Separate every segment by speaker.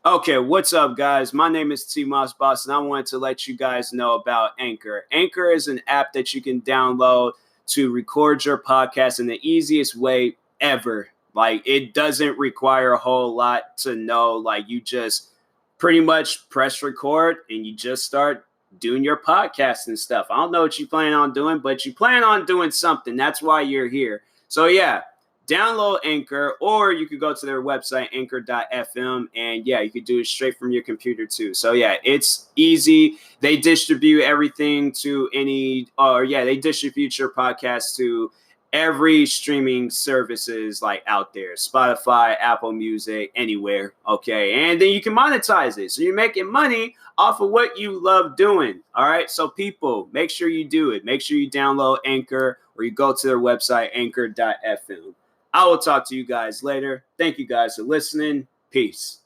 Speaker 1: Okay, what's up, guys? My name is TMossBoss, and I wanted to let you guys know about Anchor. Anchor is an app that you can download to record your podcast in the easiest way ever. Like, it doesn't require a whole lot to know. Like, you just pretty much press record and you just start doing your podcast and stuff. I don't know what you plan on doing, but you plan on doing something. That's why you're here. So, yeah, download Anchor, or you could go to their website, anchor.fm, and yeah, you could do it straight from your computer too. So yeah, it's easy. They distribute everything to they distribute your podcast to every streaming services like out there, Spotify, Apple Music, anywhere. Okay, and then you can monetize it, so you're making money off of what you love doing. All right, so people, make sure you do it. Make sure you download Anchor, or you go to their website, anchor.fm. I will talk to you guys later. Thank you guys for listening. Peace.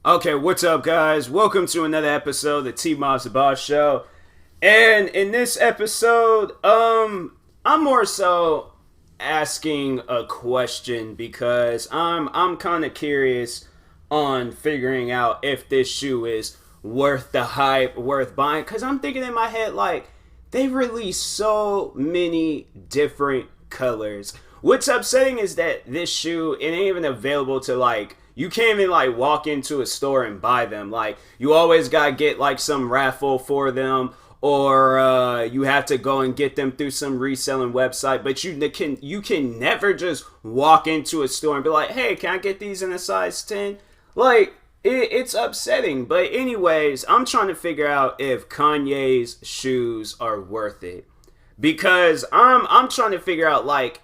Speaker 1: Okay, what's up, guys? Welcome to another episode of the TMossBoss Show. And in this episode, I'm more so asking a question because I'm kind of curious on figuring out if this shoe is worth the hype, worth buying. Because I'm thinking in my head, like, they release so many different colors. What's upsetting is that this shoe, it ain't even available to, like, you can't even like walk into a store and buy them. Like, you always gotta get like some raffle for them, or you have to go and get them through some reselling website. But you can never just walk into a store and be like, hey, can I get these in a size 10? Like, it's upsetting. But anyways, I'm trying to figure out if Kanye's shoes are worth it, because I'm trying to figure out, like,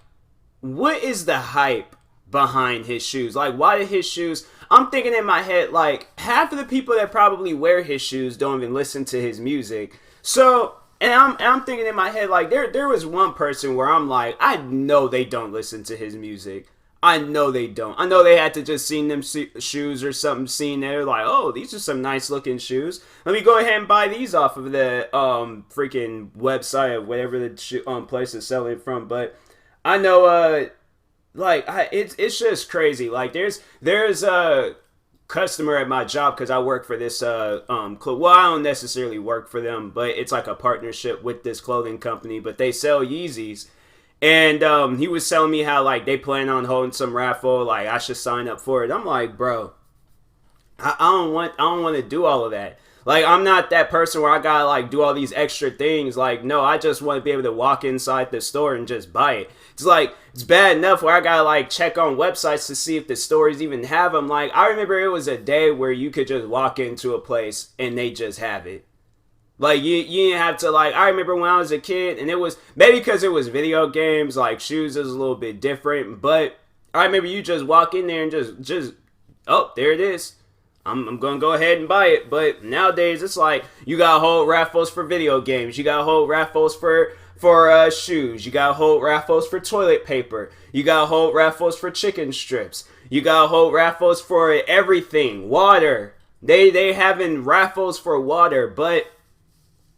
Speaker 1: what is the hype behind his shoes? Like, why did his shoes? I'm thinking in my head, like, half of the people that probably wear his shoes don't even listen to his music. So, and I'm thinking in my head, like, there was one person where I'm like, I know they don't listen to his music. I know they don't. I know they had to just seen them shoes or something, seen there, like, oh, these are some nice looking shoes. Let me go ahead and buy these off of the freaking website of whatever the place is selling it from. But I know it's just crazy. Like, there's a customer at my job, because I work for this club. Well, I don't necessarily work for them, but it's like a partnership with this clothing company. But they sell Yeezys, and he was telling me how, like, they plan on holding some raffle. Like, I should sign up for it. I'm like, bro, I don't want to do all of that. Like, I'm not that person where I gotta like do all these extra things. Like, no, I just want to be able to walk inside the store and just buy it. It's like, it's bad enough where I gotta like check on websites to see if the stores even have them. Like, I remember it was a day where you could just walk into a place and they just have it. Like, you didn't have to, like, I remember when I was a kid, and it was maybe because it was video games, like, shoes is a little bit different. But I remember you just walk in there and just oh, there it is. I'm gonna go ahead and buy it. But nowadays it's like you got whole raffles for video games, you got whole raffles for shoes, you got whole raffles for toilet paper, you got whole raffles for chicken strips, you got whole raffles for everything, water. They having raffles for water. But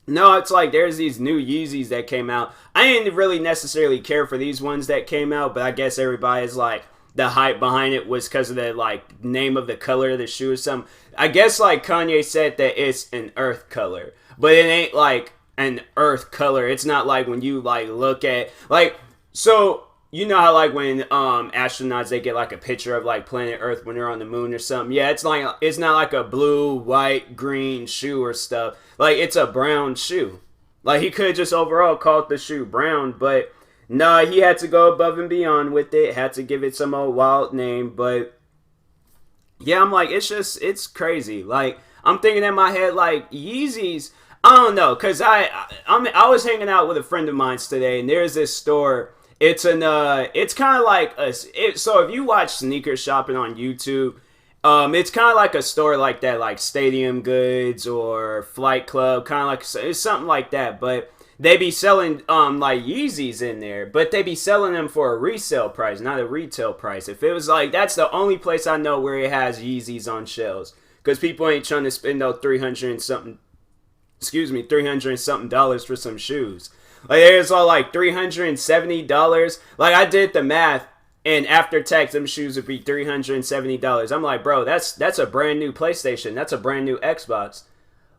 Speaker 1: no, it's like there's these new Yeezys that came out. I didn't really necessarily care for these ones that came out, but I guess everybody's like, the hype behind it was because of the like name of the color of the shoe or something. I guess like Kanye said that it's an earth color, but it ain't like an earth color. It's not like when you like look at like, so you know how like when astronauts, they get like a picture of like planet Earth when they're on the moon or something. Yeah, it's like, it's not like a blue, white, green shoe or stuff. Like, it's a brown shoe. Like, he could have just overall called the shoe brown, but no, he had to go above and beyond with it. Had to give it some old wild name. But yeah, I'm like, it's crazy. Like, I'm thinking in my head, like, Yeezys, I don't know, cause I was hanging out with a friend of mine today, and there's this store. It's kind of like so if you watch sneaker shopping on YouTube, it's kind of like a store like that, like Stadium Goods or Flight Club, kind of like, it's something like that. But they be selling like Yeezys in there, but they be selling them for a resale price, not a retail price. If it was like, that's the only place I know where it has Yeezys on shelves. because people ain't trying to spend no 300 and something, $300 and something for some shoes. Like, there's all like $370. Like, I did the math, and after tax, them shoes would be $370. I'm like, bro, that's a brand new PlayStation. That's a brand new Xbox.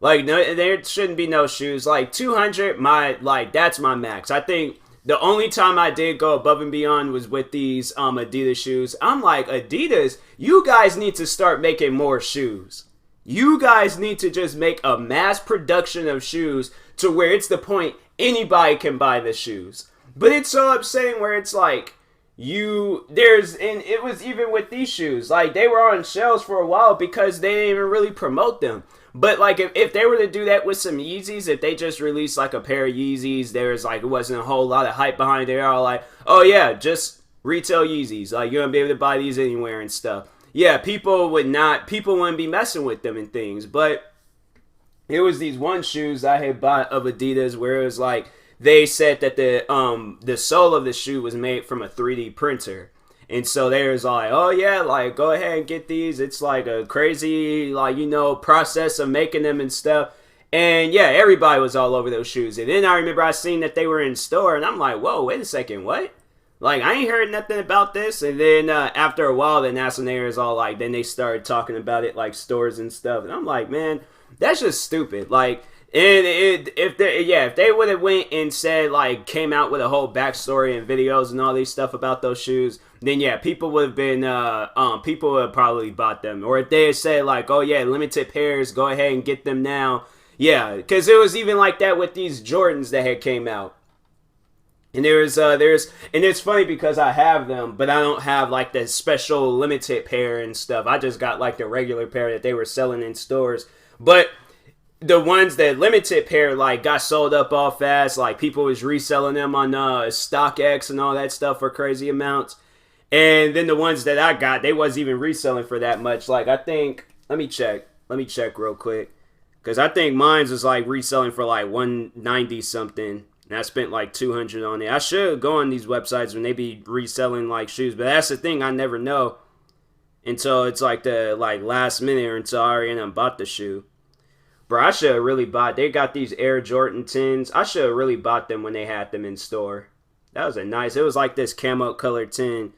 Speaker 1: Like, no, there shouldn't be no shoes. Like, 200, that's my max. I think the only time I did go above and beyond was with these Adidas shoes. I'm like, Adidas, you guys need to start making more shoes. You guys need to just make a mass production of shoes to where it's the point anybody can buy the shoes. But it's so upsetting where it's like, and it was even with these shoes, like, they were on shelves for a while because they didn't even really promote them. But like, if they were to do that with some Yeezys, if they just released like a pair of Yeezys, there's like, it wasn't a whole lot of hype behind it. They're all like, oh yeah, just retail Yeezys, like, you're gonna be able to buy these anywhere and stuff. Yeah, people wouldn't be messing with them and things. But it was these one shoes I had bought of Adidas where it was like, they said that the sole of the shoe was made from a 3D printer. And so they was like, oh yeah, like, go ahead and get these. It's like a crazy, like, process of making them and stuff. And yeah, everybody was all over those shoes. And then I remember I seen that they were in store, and I'm like, whoa, wait a second, what? Like, I ain't heard nothing about this. And then after a while, then that's when they was all like, then they started talking about it, like, stores and stuff. And I'm like, man, that's just stupid. Like, if they would have went and said, like, came out with a whole backstory and videos and all these stuff about those shoes, then yeah, people would have been, people would have probably bought them. Or if they had said, like, oh yeah, limited pairs, go ahead and get them now. Yeah, because it was even like that with these Jordans that had came out. And and it's funny because I have them, but I don't have like the special limited pair and stuff. I just got like the regular pair that they were selling in stores. But the ones that limited pair, like, got sold up all fast. Like, people was reselling them on StockX and all that stuff for crazy amounts. And then the ones that I got, they wasn't even reselling for that much. Like, I think, let me check real quick, because I think mine's is like reselling for like 190 something, and I spent like 200 on it. I should go on these websites when they be reselling like shoes, but that's the thing, I never know until it's like the last minute, or until I already bought the shoe. Bro, I should have really bought, they got these Air Jordan 10s. I should have really bought them when they had them in store. That was it was like this camo colored 10.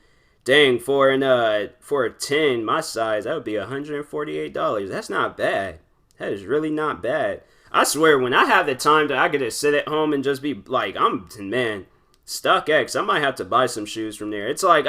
Speaker 1: Dang, for a 10 my size, that would be $148. That's not bad. That is really not bad. I swear, when I have the time that I could just sit at home and just be like, man, StockX, I might have to buy some shoes from there. It's like,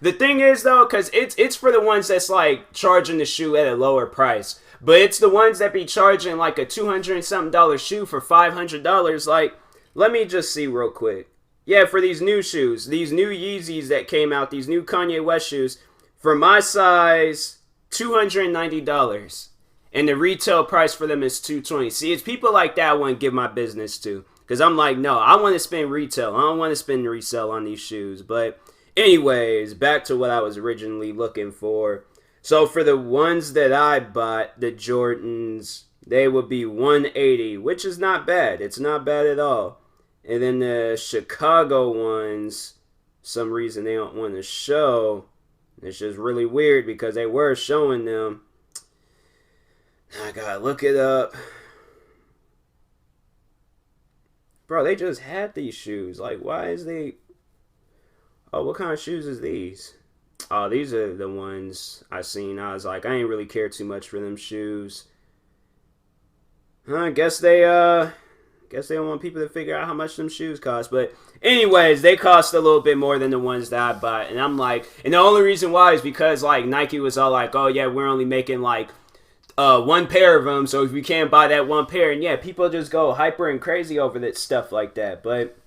Speaker 1: the thing is though, because it's for the ones that's like charging the shoe at a lower price. But it's the ones that be charging like a $200 and something shoe for $500. Like, let me just see real quick. Yeah, for these new shoes, these new Yeezys that came out, these new Kanye West shoes, for my size, $290. And the retail price for them is $220. See, it's people like that I want to give my business to. Because I'm like, no, I want to spend retail. I don't want to spend resale on these shoes. But anyways, back to what I was originally looking for. So for the ones that I bought, the Jordans, they would be $180, which is not bad. It's not bad at all. And then the Chicago ones, some reason they don't want to show. It's just really weird because they were showing them. I gotta look it up. Bro, they just had these shoes. Like, why is they... Oh, what kind of shoes is these? Oh, these are the ones I seen. I was like, I ain't really care too much for them shoes. I guess they don't want people to figure out how much them shoes cost. But anyways, they cost a little bit more than the ones that I bought. And I'm like, and the only reason why is because like Nike was all like, oh yeah, we're only making like one pair of them, so if you can't buy that one pair, and yeah, people just go hyper and crazy over that stuff like that. But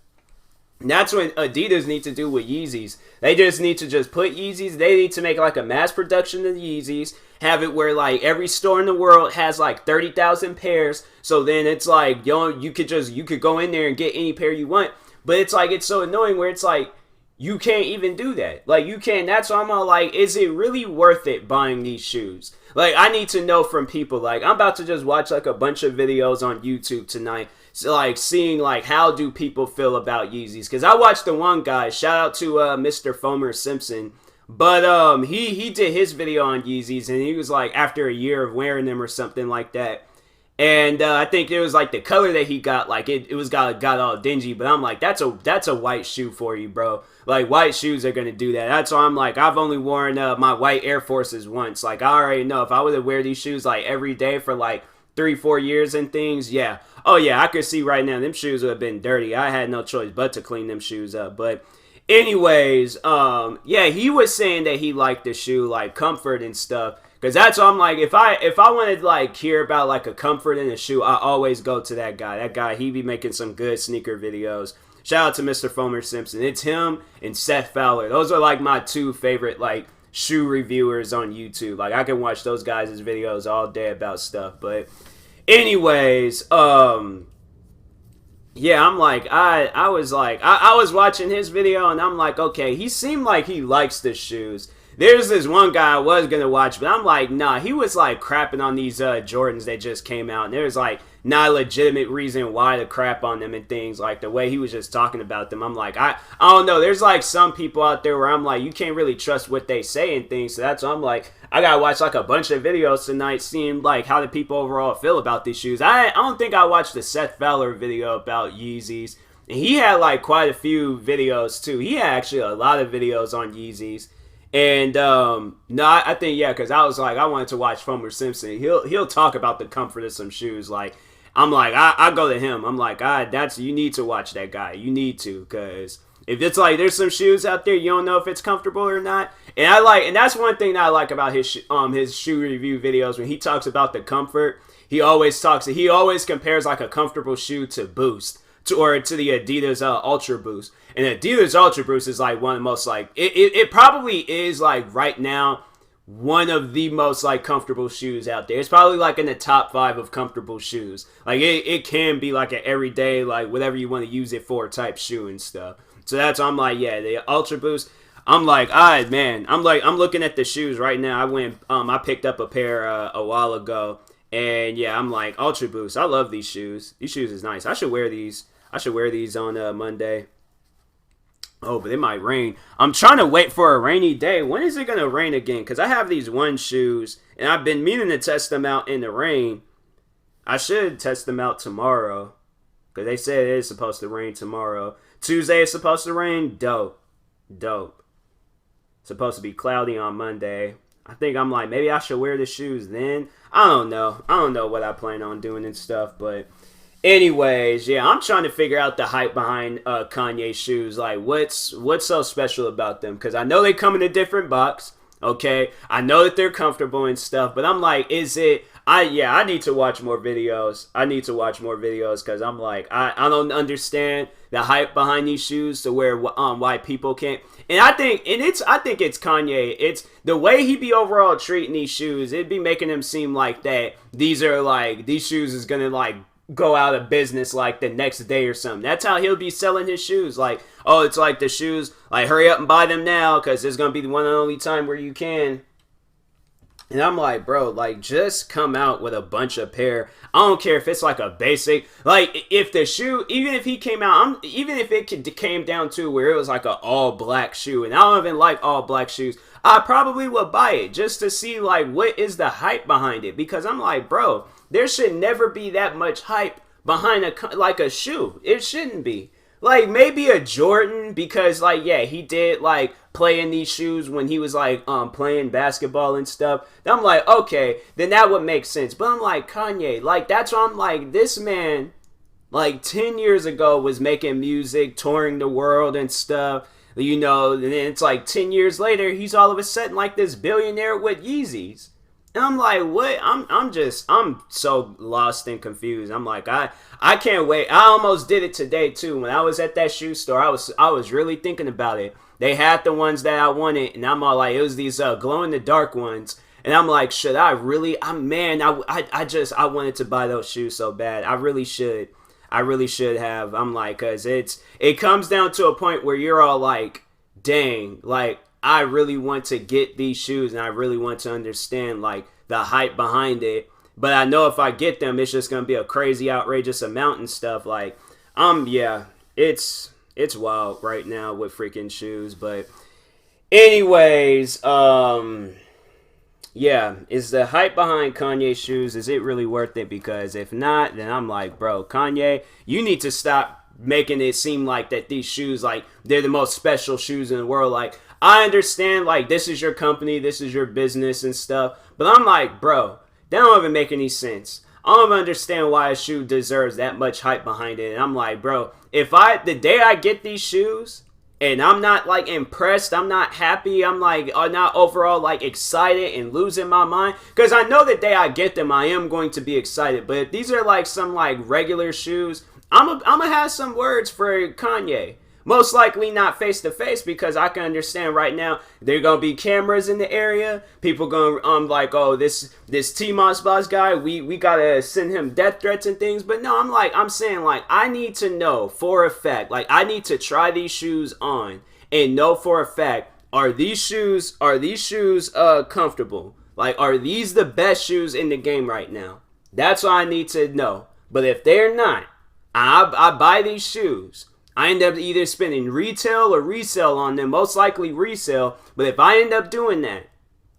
Speaker 1: that's what Adidas need to do with Yeezys. They just need to just put Yeezys. They need to make like a mass production of the Yeezys. Have it where like every store in the world has like 30,000 pairs. So then it's like, you could go in there and get any pair you want. But it's like, it's so annoying where it's like, you can't even do that. Like, you can't. That's why I'm all like, is it really worth it buying these shoes? Like, I need to know from people. Like, I'm about to just watch like a bunch of videos on YouTube tonight. So, like, seeing like, how do people feel about Yeezys? Because I watched the one guy, shout out to Mr. Fomer Simpson. But he did his video on Yeezys, and he was like after a year of wearing them or something like that. And I think it was like the color that he got, like it was got all dingy. But I'm like, that's a white shoe for you, bro. Like white shoes are gonna do that. That's why I'm like, I've only worn my white Air Forces once. Like I already know if I would have wear these shoes like every day for like 3-4 years and things, yeah. Oh yeah, I could see right now them shoes would have been dirty. I had no choice but to clean them shoes up. But anyways, yeah, he was saying that he liked the shoe, like comfort and stuff. Cause that's what I'm like. If I wanted to like hear about like a comfort in a shoe, I always go to that guy. That guy, he be making some good sneaker videos. Shout out to Mr. Fomer Simpson. It's him and Seth Fowler. Those are like my two favorite like shoe reviewers on YouTube. Like I can watch those guys' videos all day about stuff. But anyways, yeah, I'm like, I was like, I was watching his video and I'm like, okay, he seemed like he likes the shoes. There's this one guy I was gonna watch, but I'm like, nah, he was like crapping on these Jordans that just came out, and there's like not a legitimate reason why to crap on them and things, like the way he was just talking about them. I'm like, I don't know, there's like some people out there where I'm like, you can't really trust what they say and things, so that's why I'm like, I gotta watch like a bunch of videos tonight, seeing like how the people overall feel about these shoes. I don't think I watched the Seth Fowler video about Yeezys, and he had like quite a few videos too. He had actually a lot of videos on Yeezys. And no, I think yeah, because I was like, I wanted to watch Fomer Simpson. He'll talk about the comfort of some shoes. Like I'm like, I go to him. I'm like, that's you need to watch that guy. You need to, because if it's like there's some shoes out there you don't know if it's comfortable or not. And that's one thing that I like about his shoe review videos. When he talks about the comfort, he always compares like a comfortable shoe to Boost. To the Adidas Ultra Boost. And Adidas Ultra Boost is like one of the most like it probably is like right now one of the most like comfortable shoes out there. It's probably like in the top 5 of comfortable shoes. Like it can be like an everyday like whatever you want to use it for type shoe and stuff. So that's I'm like, yeah, the Ultra Boost. I'm like, man, I'm looking at the shoes right now. I picked up a pair a while ago. And yeah, I'm like, Ultra Boost. I love these shoes. These shoes is nice. I should wear these on Monday. Oh, but it might rain. I'm trying to wait for a rainy day. When is it going to rain again? Because I have these one shoes, and I've been meaning to test them out in the rain. I should test them out tomorrow. Because they said it is supposed to rain tomorrow. Tuesday is supposed to rain. Dope. Supposed to be cloudy on Monday. I think I'm like, maybe I should wear the shoes then. I don't know what I plan on doing and stuff, but anyways, yeah, I'm trying to figure out the hype behind Kanye's shoes. Like, what's so special about them? Because I know they come in a different box, okay? I know that they're comfortable and stuff, but I'm like, is it... I need to watch more videos. Because I'm like, I don't understand the hype behind these shoes to where why people can't. And I think it's Kanye. It's the way he be overall treating these shoes. It'd be making him seem like that these shoes is gonna like go out of business like the next day or something. That's how he'll be selling his shoes. Like, oh, it's like the shoes, like hurry up and buy them now because it's gonna be the one and only time where you can. And I'm like, bro, like, just come out with a bunch of pair. I don't care if it's like a basic, like, if the shoe, even if he came out, even if it came down to where it was like an all black shoe, and I don't even like all black shoes, I probably would buy it just to see, like, what is the hype behind it. Because I'm like, bro, there should never be that much hype behind a shoe. It shouldn't be. Like, maybe a Jordan, because, like, yeah, he did, like, play in these shoes when he was, like, playing basketball and stuff. Then I'm like, okay, then that would make sense. But I'm like, Kanye, like, that's why I'm like, this man, like, 10 years ago was making music, touring the world and stuff, you know, and then it's like 10 years later, he's all of a sudden, like, this billionaire with Yeezys. And I'm like, what? I'm so lost and confused. I'm like, I can't wait. I almost did it today too. When I was at that shoe store, I was really thinking about it. They had the ones that I wanted, and I'm all like, it was these glow in the dark ones. And I'm like, should I really? I wanted to buy those shoes so bad. I really should have. I'm like, cause it comes down to a point where you're all like, dang, like, I really want to get these shoes and I really want to understand like the hype behind it. But I know if I get them, it's just going to be a crazy, outrageous amount and stuff. Like, yeah, it's wild right now with freaking shoes. But Anyways, yeah, is the hype behind Kanye's shoes, is it really worth it? Because if not, then I'm like, bro, Kanye, you need to stop making it seem like that these shoes, like, they're the most special shoes in the world. Like, I understand, like, this is your company, this is your business and stuff, but I'm like, bro, that don't even make any sense. I don't even understand why a shoe deserves that much hype behind it. And I'm like, bro, the day I get these shoes, and I'm not like impressed, I'm not happy, I'm like not overall like excited and losing my mind, because I know the day I get them I am going to be excited. But if these are like some like regular shoes, I'm gonna have some words for Kanye. Most likely not face to face, because I can understand right now there gonna be cameras in the area. People gonna like, oh, this TMossBoss guy, we gotta send him death threats and things. But no, I'm saying like I need to know for a fact. Like I need to try these shoes on and know for a fact, are these shoes comfortable? Like, are these the best shoes in the game right now? That's what I need to know. But if they're not, I buy these shoes. I end up either spending retail or resale on them, most likely resale. But if I end up doing that,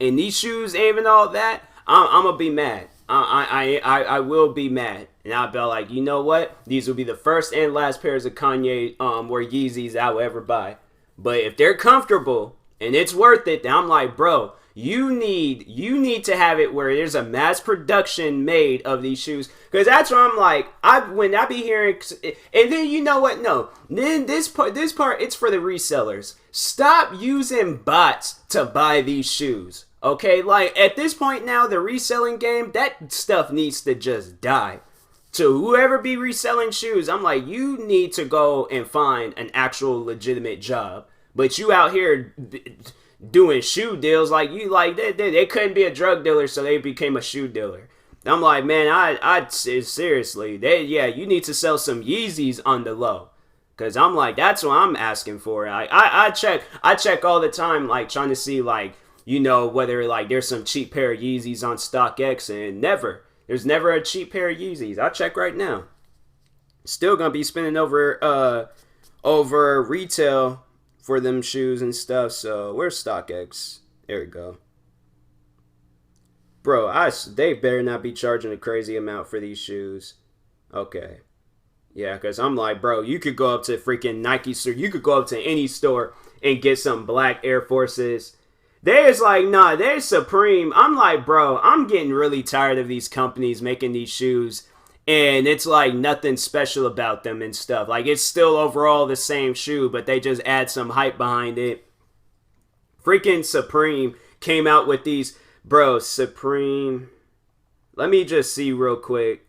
Speaker 1: and these shoes ain't even all that, I'm gonna be mad. I will be mad, and I'll be like, you know what? These will be the first and last pairs of Kanye or Yeezys I will ever buy. But if they're comfortable and it's worth it, then I'm like, bro, you need to have it where there's a mass production made of these shoes, because that's what I'm like. When I be hearing, and then you know what? No, then this part it's for the resellers. Stop using bots to buy these shoes. Okay, like at this point now, the reselling game, that stuff needs to just die. To whoever be reselling shoes, I'm like, you need to go and find an actual legitimate job. But you out here doing shoe deals, like you, like they couldn't be a drug dealer, so they became a shoe dealer. I'm like, man, I seriously, you need to sell some Yeezys on the low, cause I'm like, that's what I'm asking for. I check all the time, like trying to see, like, you know, whether like there's some cheap pair of Yeezys on StockX, and there's never a cheap pair of Yeezys. I check right now, still gonna be spending over retail for them shoes and stuff. So where's StockX? There we go. Bro, they better not be charging a crazy amount for these shoes. Okay. Yeah, because I'm like, bro, you could go up to freaking Nike store. You could go up to any store and get some black Air Forces. There's like, nah, there's Supreme. I'm like, bro, I'm getting really tired of these companies making these shoes, and it's like nothing special about them and stuff. Like, it's still overall the same shoe, but they just add some hype behind it. Freaking Supreme came out with these. Bro, Supreme. Let me just see real quick.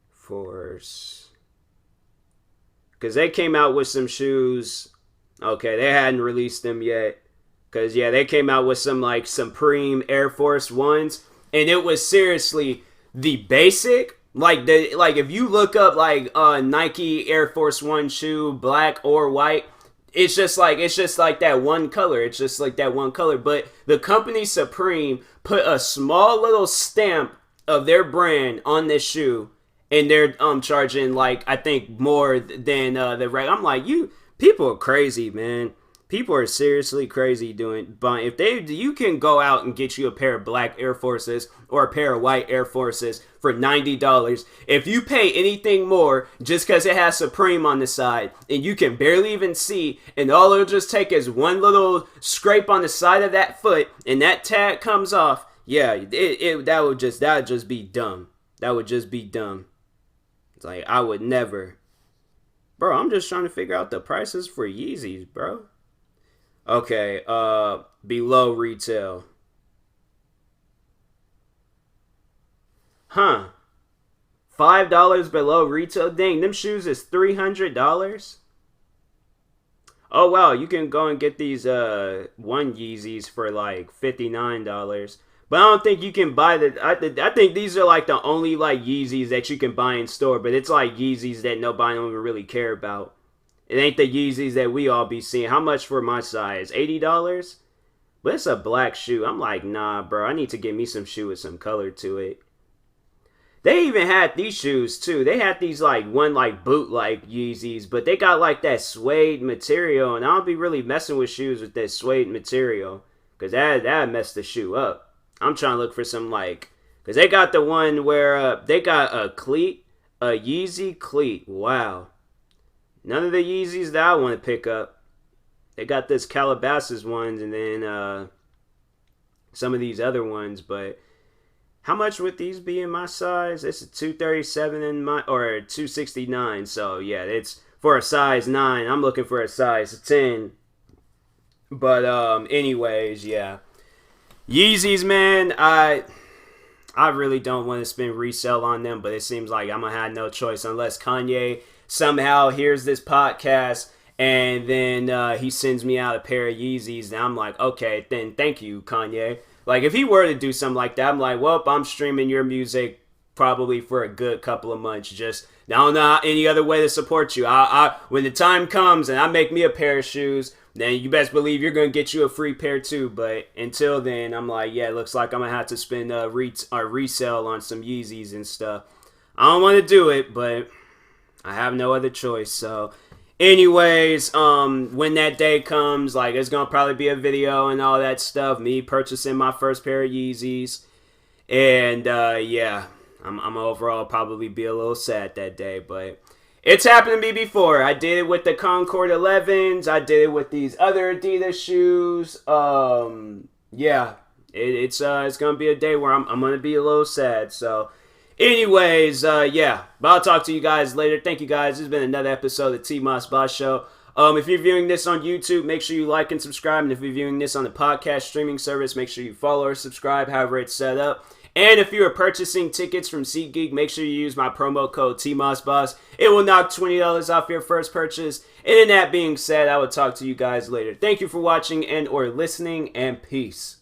Speaker 1: Force. Because they came out with some shoes. Okay, they hadn't released them yet. Because, yeah, they came out with some, like, Supreme Air Force Ones. And it was seriously the basic. Like, if you look up, like, Nike Air Force One shoe, black or white, it's just like that one color. It's just like that one color. But the company Supreme put a small little stamp of their brand on this shoe. And they're charging, like, I think more than the regular. I'm like, people are crazy, man. People are seriously crazy buying. If you can go out and get you a pair of black Air Forces or a pair of white Air Forces for $90. If you pay anything more just because it has Supreme on the side and you can barely even see, and all it'll just take is one little scrape on the side of that foot and that tag comes off, yeah, that would just be dumb. That would just be dumb. It's like, I would never. Bro, I'm just trying to figure out the prices for Yeezys, bro. Okay, below retail. Huh. $5 below retail? Dang, them shoes is $300? Oh, wow, you can go and get these one Yeezys for like $59. But I don't think you can buy I think these are like the only like Yeezys that you can buy in store. But it's like Yeezys that nobody don't even really care about. It ain't the Yeezys that we all be seeing. How much for my size? $80? But it's a black shoe. I'm like, nah, bro. I need to get me some shoe with some color to it. They even had these shoes too. They had these like one like boot like Yeezys, but they got like that suede material, and I don't be really messing with shoes with that suede material, cause that messed the shoe up. I'm trying to look for some like, cause they got the one where they got a cleat, a Yeezy cleat. Wow, none of the Yeezys that I want to pick up. They got this Calabasas ones, and then some of these other ones, but how much would these be in my size? It's a 237 in my, or 269. So yeah, it's for a size 9. I'm looking for a size 10. But anyways, yeah. Yeezys, man, I really don't want to spend resale on them, but it seems like I'm gonna have no choice unless Kanye somehow hears this podcast and then he sends me out a pair of Yeezys, and I'm like, okay, then thank you, Kanye. Like, if he were to do something like that, I'm like, well, I'm streaming your music probably for a good couple of months. Just, I don't know any other way to support you. When the time comes and I make me a pair of shoes, then you best believe you're going to get you a free pair too. But until then, I'm like, yeah, it looks like I'm going to have to spend a resale on some Yeezys and stuff. I don't want to do it, but I have no other choice. So anyways, when that day comes, like, it's gonna probably be a video and all that stuff, me purchasing my first pair of Yeezys, and yeah, I'm overall probably be a little sad that day, but it's happened to me before. I did it with the Concord 11s, I did it with these other Adidas shoes. Yeah, it's gonna be a day where I'm gonna be a little sad. So anyways, yeah, but I'll talk to you guys later. Thank you guys. This has been another episode of the TMossBoss Show. If you're viewing this on YouTube, make sure you like and subscribe. And if you're viewing this on the podcast streaming service, make sure you follow or subscribe, however it's set up. And if you are purchasing tickets from SeatGeek, make sure you use my promo code TMossBoss. It will knock $20 off your first purchase. And in that being said, I will talk to you guys later. Thank you for watching and or listening, and peace.